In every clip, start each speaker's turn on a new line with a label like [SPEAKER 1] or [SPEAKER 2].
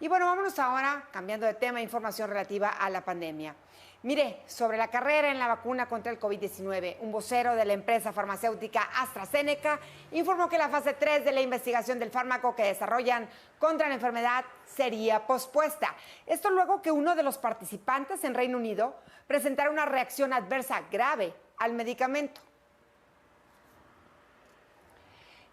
[SPEAKER 1] Y bueno, vámonos ahora, cambiando de tema, información relativa a la pandemia. Mire, sobre la carrera en la vacuna contra el COVID-19, un vocero de la empresa farmacéutica AstraZeneca informó que la fase 3 de la investigación del fármaco que desarrollan contra la enfermedad sería pospuesta. Esto luego que uno de los participantes en Reino Unido presentara una reacción adversa grave al medicamento.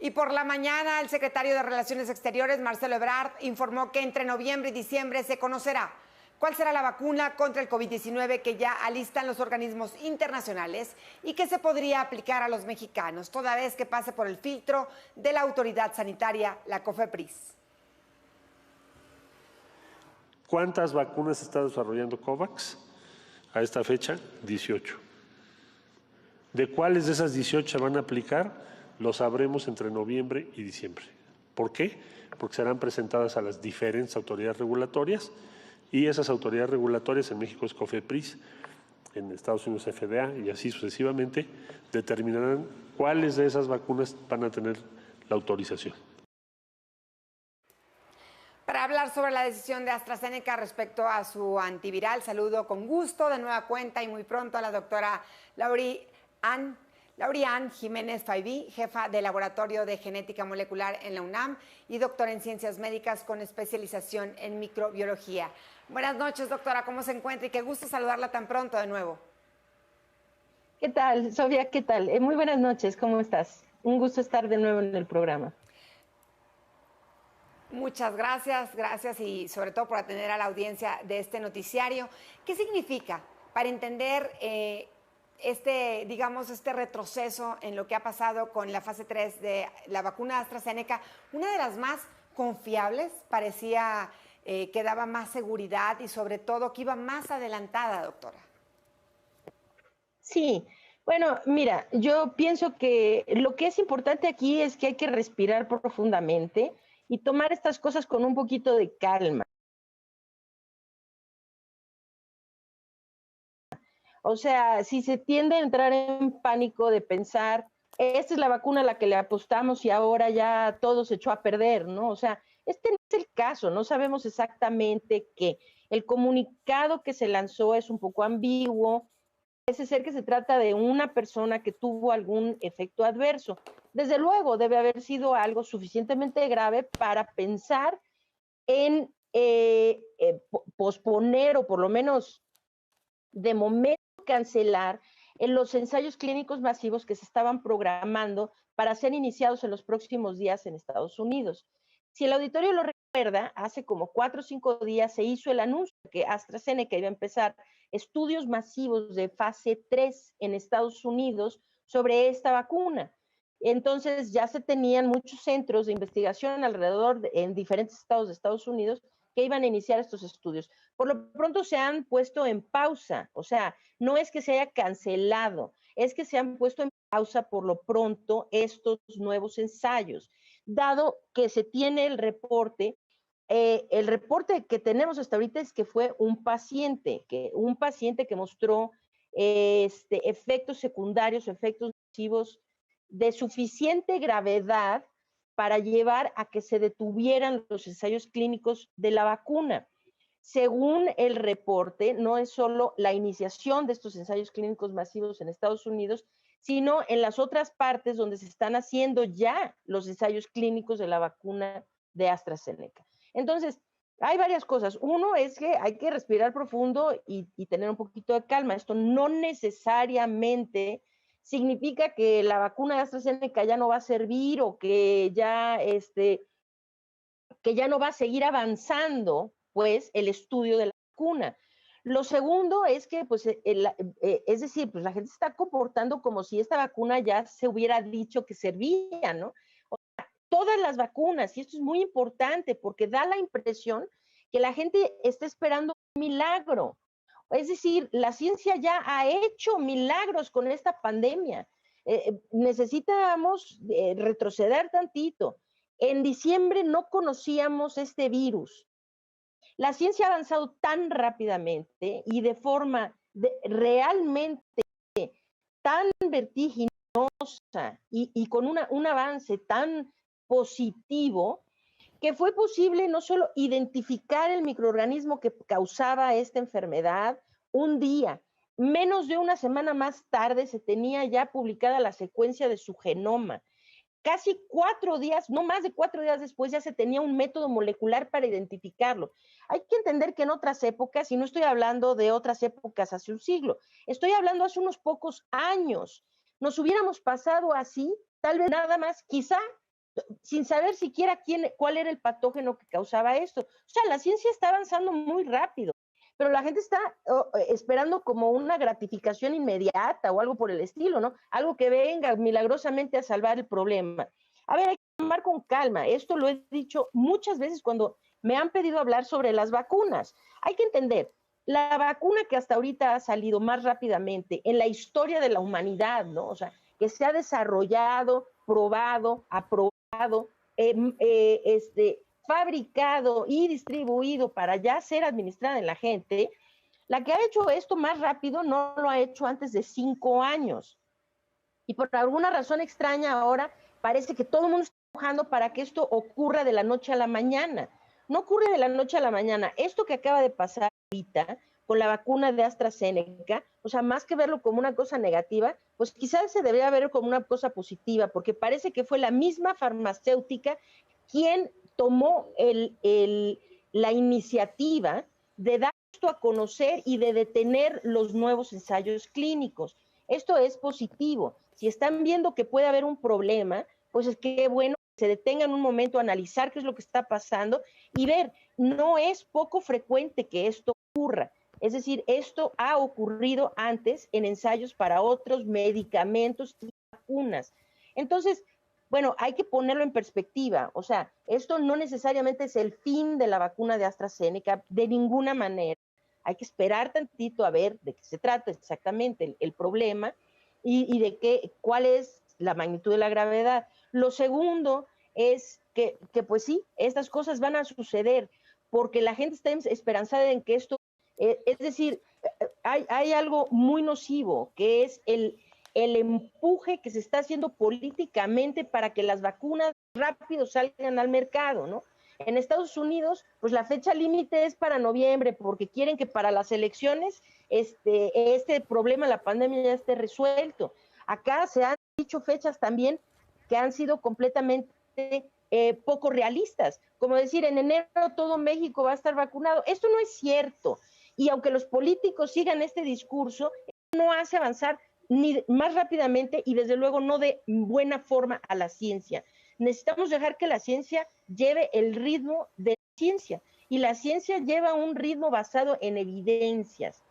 [SPEAKER 1] Y por la mañana, el secretario de Relaciones Exteriores, Marcelo Ebrard, informó que entre noviembre y diciembre se conocerá cuál será la vacuna contra el COVID-19 que ya alistan los organismos internacionales y que se podría aplicar a los mexicanos, toda vez que pase por el filtro de la autoridad sanitaria, la COFEPRIS.
[SPEAKER 2] ¿Cuántas vacunas está desarrollando COVAX a esta fecha? 18. ¿De cuáles de esas 18 se van a aplicar? Lo sabremos entre noviembre y diciembre. ¿Por qué? Porque serán presentadas a las diferentes autoridades regulatorias y esas autoridades regulatorias, en México es COFEPRIS, en Estados Unidos FDA y así sucesivamente, determinarán cuáles de esas vacunas van a tener la autorización.
[SPEAKER 1] Para hablar sobre la decisión de AstraZeneca respecto a su antiviral, saludo con gusto de nueva cuenta y muy pronto a la doctora Laurianne Jiménez Faibí, jefa del Laboratorio de Genética Molecular en la UNAM y doctora en Ciencias Médicas con especialización en microbiología. Buenas noches, doctora, ¿cómo se encuentra? Y qué gusto saludarla tan pronto de nuevo.
[SPEAKER 3] ¿Qué tal, Sofía? ¿Qué tal? Muy buenas noches, ¿cómo estás? Un gusto estar de nuevo en el programa.
[SPEAKER 1] Muchas gracias y sobre todo por atender a la audiencia de este noticiario. ¿Qué significa para entender este retroceso en lo que ha pasado con la fase 3 de la vacuna AstraZeneca? Una de las más confiables, parecía que daba más seguridad y sobre todo que iba más adelantada, doctora.
[SPEAKER 3] Sí, bueno, mira, yo pienso que lo que es importante aquí es que hay que respirar profundamente y tomar estas cosas con un poquito de calma. O sea, si se tiende a entrar en pánico de pensar, esta es la vacuna a la que le apostamos y ahora ya todo se echó a perder, ¿no? O sea, este no es el caso, no sabemos exactamente qué. El comunicado que se lanzó es un poco ambiguo, parece ser que se trata de una persona que tuvo algún efecto adverso. Desde luego, debe haber sido algo suficientemente grave para pensar en posponer o por lo menos de momento cancelar en los ensayos clínicos masivos que se estaban programando para ser iniciados en los próximos días en Estados Unidos. Si el auditorio lo recuerda, hace como 4 o 5 días se hizo el anuncio que AstraZeneca iba a empezar estudios masivos de fase 3 en Estados Unidos sobre esta vacuna. Entonces ya se tenían muchos centros de investigación en diferentes estados de Estados Unidos que iban a iniciar estos estudios. Por lo pronto se han puesto en pausa, o sea, no es que se haya cancelado, es que se han puesto en pausa por lo pronto estos nuevos ensayos, dado que se tiene el reporte que tenemos hasta ahorita es que fue un paciente que mostró efectos secundarios, efectos nocivos de suficiente gravedad para llevar a que se detuvieran los ensayos clínicos de la vacuna. Según el reporte, no es solo la iniciación de estos ensayos clínicos masivos en Estados Unidos, sino en las otras partes donde se están haciendo ya los ensayos clínicos de la vacuna de AstraZeneca. Entonces, hay varias cosas. Uno es que hay que respirar profundo y tener un poquito de calma. Esto no necesariamente significa que la vacuna de AstraZeneca ya no va a servir o que ya no va a seguir avanzando, pues, el estudio de la vacuna. Lo segundo es que, pues, es decir, pues la gente se está comportando como si esta vacuna ya se hubiera dicho que servía, ¿no? O sea, todas las vacunas, y esto es muy importante porque da la impresión que la gente está esperando un milagro. Es decir, la ciencia ya ha hecho milagros con esta pandemia. Necesitamos retroceder tantito. En diciembre no conocíamos este virus. La ciencia ha avanzado tan rápidamente y de forma realmente tan vertiginosa y con un avance tan positivo que fue posible no solo identificar el microorganismo que causaba esta enfermedad un día, menos de una semana más tarde se tenía ya publicada la secuencia de su genoma. Casi 4 días, no más de 4 días después, ya se tenía un método molecular para identificarlo. Hay que entender que en otras épocas, y no estoy hablando de otras épocas hace un siglo, estoy hablando hace unos pocos años, nos hubiéramos pasado así, tal vez nada más, quizá sin saber siquiera cuál era el patógeno que causaba esto. O sea, la ciencia está avanzando muy rápido, pero la gente está esperando como una gratificación inmediata o algo por el estilo, ¿no? Algo que venga milagrosamente a salvar el problema. A ver, hay que tomar con calma. Esto lo he dicho muchas veces cuando me han pedido hablar sobre las vacunas. Hay que entender, la vacuna que hasta ahorita ha salido más rápidamente en la historia de la humanidad, ¿no? O sea, que se ha desarrollado, probado, aprobado, fabricado y distribuido para ya ser administrada en la gente, la que ha hecho esto más rápido no lo ha hecho antes de 5 años. Y por alguna razón extraña ahora parece que todo el mundo está empujando para que esto ocurra de la noche a la mañana. No ocurre de la noche a la mañana. Esto que acaba de pasar ahorita con la vacuna de AstraZeneca, o sea, más que verlo como una cosa negativa, pues quizás se debería ver como una cosa positiva, porque parece que fue la misma farmacéutica quien tomó la iniciativa de dar esto a conocer y de detener los nuevos ensayos clínicos. Esto es positivo. Si están viendo que puede haber un problema, pues es que bueno, se detengan un momento a analizar qué es lo que está pasando y ver, no es poco frecuente que esto ocurra. Es decir, esto ha ocurrido antes en ensayos para otros medicamentos y vacunas. Entonces, bueno, hay que ponerlo en perspectiva. O sea, esto no necesariamente es el fin de la vacuna de AstraZeneca, de ninguna manera. Hay que esperar tantito a ver de qué se trata exactamente el problema y de cuál es la magnitud de la gravedad. Lo segundo es que pues sí, estas cosas van a suceder porque la gente está esperanzada en que esto, es decir, hay algo muy nocivo que es el empuje que se está haciendo políticamente para que las vacunas rápido salgan al mercado, ¿no? En Estados Unidos, pues la fecha límite es para noviembre, porque quieren que para las elecciones este problema, la pandemia, ya esté resuelto. Acá se han dicho fechas también que han sido completamente poco realistas, como decir, en enero todo México va a estar vacunado. Esto no es cierto. Y aunque los políticos sigan este discurso, no hace avanzar ni más rápidamente y desde luego no de buena forma a la ciencia. Necesitamos dejar que la ciencia lleve el ritmo de la ciencia y la ciencia lleva un ritmo basado en evidencias.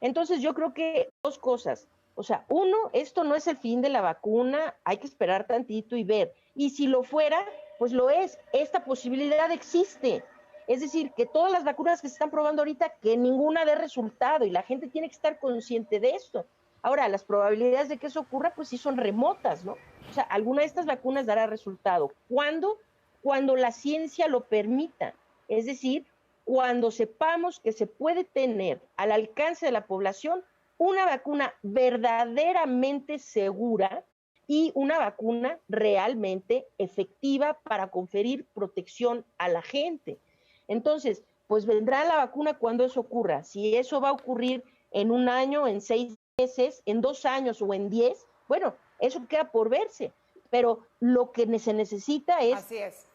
[SPEAKER 3] Entonces yo creo que 2 cosas, o sea, uno, esto no es el fin de la vacuna, hay que esperar tantito y ver, y si lo fuera, pues lo es, esta posibilidad existe. Es decir, que todas las vacunas que se están probando ahorita, que ninguna dé resultado y la gente tiene que estar consciente de esto. Ahora, las probabilidades de que eso ocurra, pues sí son remotas, ¿no? O sea, alguna de estas vacunas dará resultado. ¿Cuándo? Cuando la ciencia lo permita. Es decir, cuando sepamos que se puede tener al alcance de la población una vacuna verdaderamente segura y una vacuna realmente efectiva para conferir protección a la gente. Entonces, pues vendrá la vacuna cuando eso ocurra. Si eso va a ocurrir en 1 año, en 6 meses, en 2 años o en 10, bueno, eso queda por verse. Pero lo que se necesita es,
[SPEAKER 1] así es.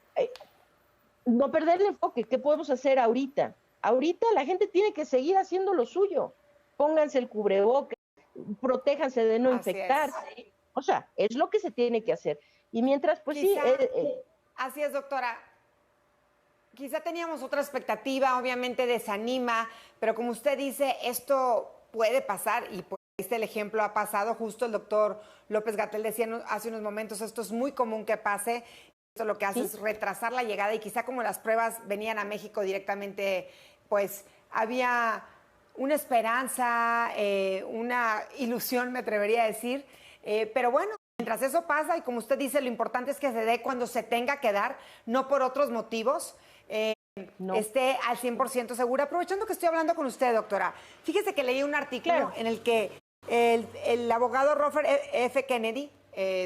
[SPEAKER 3] No perder el enfoque. ¿Qué podemos hacer ahorita? Ahorita la gente tiene que seguir haciendo lo suyo. Pónganse el cubrebocas, protéjanse de no infectarse. O sea, es lo que se tiene que hacer. Y mientras, pues
[SPEAKER 1] quizá,
[SPEAKER 3] sí.
[SPEAKER 1] Así es, doctora. Quizá teníamos otra expectativa, obviamente desanima, pero como usted dice, esto puede pasar y pues el ejemplo ha pasado. Justo el doctor López-Gatell decía hace unos momentos, esto es muy común que pase. Esto lo que hace es retrasar la llegada y quizá como las pruebas venían a México directamente, pues había una esperanza, una ilusión, me atrevería a decir. Pero bueno, mientras eso pasa y como usted dice, lo importante es que se dé cuando se tenga que dar, no por otros motivos. No. Esté al 100% segura. Aprovechando que estoy hablando con usted, doctora, fíjese que leí un artículo en el que el abogado Robert F. Kennedy,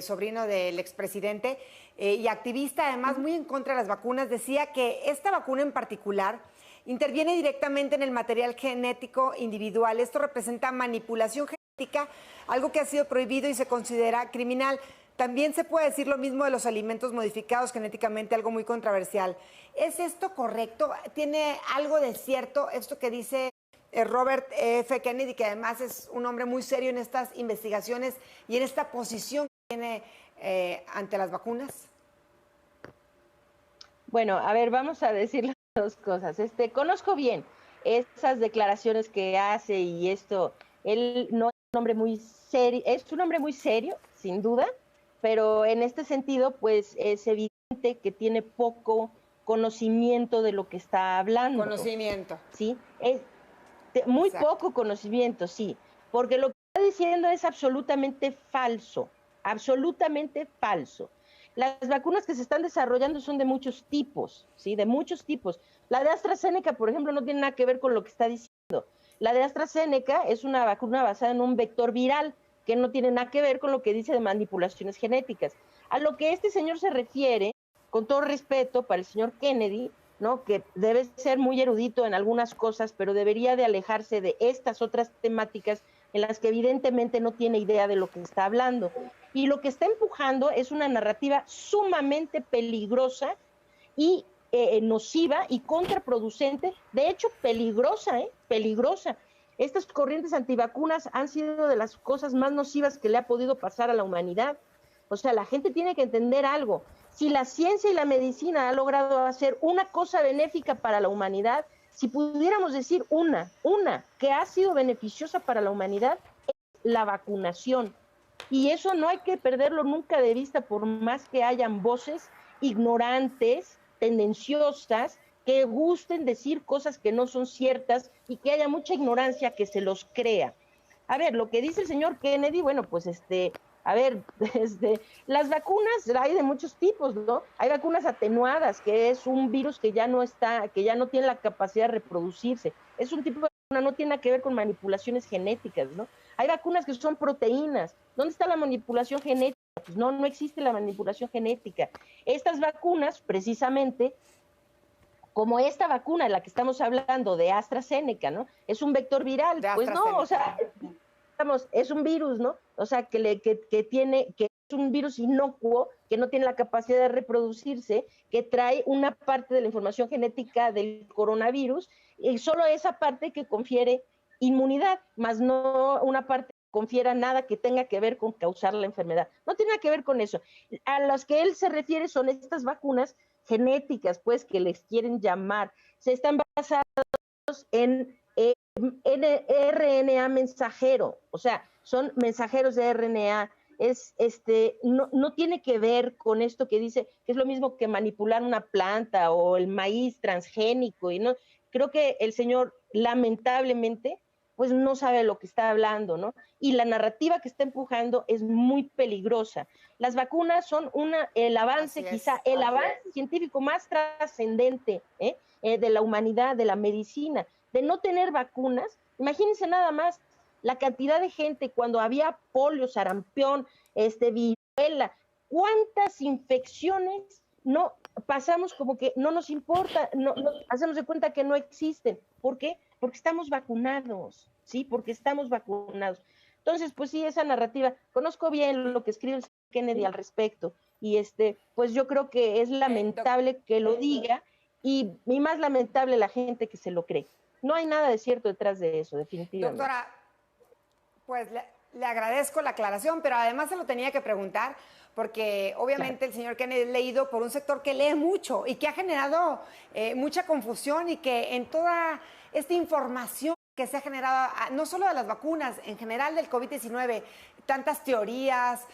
[SPEAKER 1] sobrino del expresidente, y activista, además muy en contra de las vacunas, decía que esta vacuna en particular interviene directamente en el material genético individual. Esto representa manipulación genética, algo que ha sido prohibido y se considera criminal. También se puede decir lo mismo de los alimentos modificados genéticamente, algo muy controversial. ¿Es esto correcto? ¿Tiene algo de cierto esto que dice Robert F. Kennedy, que además es un hombre muy serio en estas investigaciones y en esta posición que tiene ante las vacunas?
[SPEAKER 3] Bueno, a ver, vamos a decir las dos cosas. Conozco bien esas declaraciones que hace y esto. Él no es un hombre muy serio, es un hombre muy serio, sin duda, pero en este sentido, pues es evidente que tiene poco conocimiento de lo que está hablando.
[SPEAKER 1] Conocimiento.
[SPEAKER 3] Sí, muy
[SPEAKER 1] Exacto.
[SPEAKER 3] poco conocimiento, sí, porque lo que está diciendo es absolutamente falso, absolutamente falso. Las vacunas que se están desarrollando son de muchos tipos, ¿sí? De muchos tipos. La de AstraZeneca, por ejemplo, no tiene nada que ver con lo que está diciendo. La de AstraZeneca es una vacuna basada en un vector viral que no tiene nada que ver con lo que dice de manipulaciones genéticas. A lo que este señor se refiere, con todo respeto para el señor Kennedy, ¿no? Que debe ser muy erudito en algunas cosas, pero debería de alejarse de estas otras temáticas en las que evidentemente no tiene idea de lo que está hablando. Y lo que está empujando es una narrativa sumamente peligrosa y nociva y contraproducente, de hecho peligrosa, peligrosa. Estas corrientes antivacunas han sido de las cosas más nocivas que le ha podido pasar a la humanidad. O sea, la gente tiene que entender algo. Si la ciencia y la medicina ha logrado hacer una cosa benéfica para la humanidad, si pudiéramos decir una que ha sido beneficiosa para la humanidad, es la vacunación. Y eso no hay que perderlo nunca de vista, por más que hayan voces ignorantes, tendenciosas, que gusten decir cosas que no son ciertas y que haya mucha ignorancia que se los crea. A ver, lo que dice el señor Kennedy, bueno, pues a ver, las vacunas hay de muchos tipos, ¿no? Hay vacunas atenuadas, que es un virus que ya no está, que ya no tiene la capacidad de reproducirse. Es un tipo de vacuna, no tiene nada que ver con manipulaciones genéticas, ¿no? Hay vacunas que son proteínas. ¿Dónde está la manipulación genética? Pues no existe la manipulación genética. Estas vacunas, precisamente, como esta vacuna de la que estamos hablando de AstraZeneca, ¿no? Es un vector viral. Pues no, o sea, es un virus, ¿no? O sea, que es un virus inocuo, que no tiene la capacidad de reproducirse, que trae una parte de la información genética del coronavirus, y solo esa parte que confiere inmunidad, más no una parte que confiera nada que tenga que ver con causar la enfermedad. No tiene nada que ver con eso. A las que él se refiere son estas vacunas genéticas, pues, que les quieren llamar. Se están basadas en RNA mensajero, o sea, son mensajeros de RNA. No tiene que ver con esto que dice que es lo mismo que manipular una planta o el maíz transgénico, y no, creo que el señor lamentablemente pues no sabe lo que está hablando, ¿no? Y la narrativa que está empujando es muy peligrosa. Las vacunas son el avance, quizá el avance científico más trascendente de la humanidad, de la medicina. De no tener vacunas, imagínense nada más la cantidad de gente cuando había polio, sarampión, viruela, cuántas infecciones no pasamos como que no nos importa, no hacemos de cuenta que no existen. ¿Por qué? Porque estamos vacunados, ¿sí? Porque estamos vacunados. Entonces, pues sí, esa narrativa, conozco bien lo que escribe el señor Kennedy al respecto, y pues yo creo que es lamentable que lo diga, y más lamentable la gente que se lo cree. No hay nada de cierto detrás de eso, definitivamente.
[SPEAKER 1] Doctora, pues le agradezco la aclaración, pero además se lo tenía que preguntar, porque obviamente claro, el señor Kennedy es leído por un sector que lee mucho y que ha generado mucha confusión, y que en toda esta información que se ha generado, no solo de las vacunas, en general del COVID-19, tantas teorías,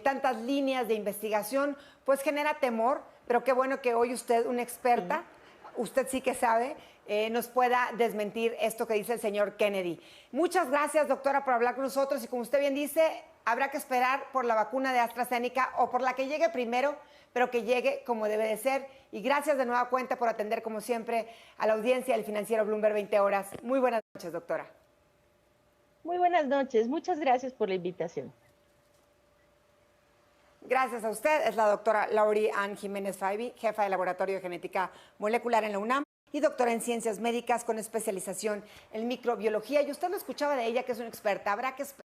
[SPEAKER 1] tantas líneas de investigación, pues genera temor, pero qué bueno que hoy usted, una experta, usted sí que sabe, nos pueda desmentir esto que dice el señor Kennedy. Muchas gracias, doctora, por hablar con nosotros, y como usted bien dice, habrá que esperar por la vacuna de AstraZeneca o por la que llegue primero, pero que llegue como debe de ser. Y gracias de nueva cuenta por atender, como siempre, a la audiencia del Financiero Bloomberg 20 Horas. Muy buenas noches, doctora.
[SPEAKER 3] Muy buenas noches. Muchas gracias por la invitación.
[SPEAKER 1] Gracias a usted. Es la doctora Laurie Ann Jiménez Faibi, jefa de Laboratorio de Genética Molecular en la UNAM y doctora en Ciencias Médicas con especialización en microbiología. Y usted lo escuchaba de ella, que es una experta. Habrá que esperar,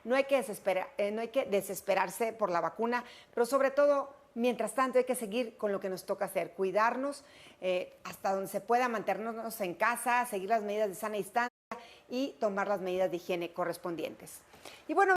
[SPEAKER 1] no hay que desesperarse por la vacuna, pero sobre todo, mientras tanto, hay que seguir con lo que nos toca hacer, cuidarnos hasta donde se pueda, mantenernos en casa, seguir las medidas de sana distancia y tomar las medidas de higiene correspondientes. Y bueno,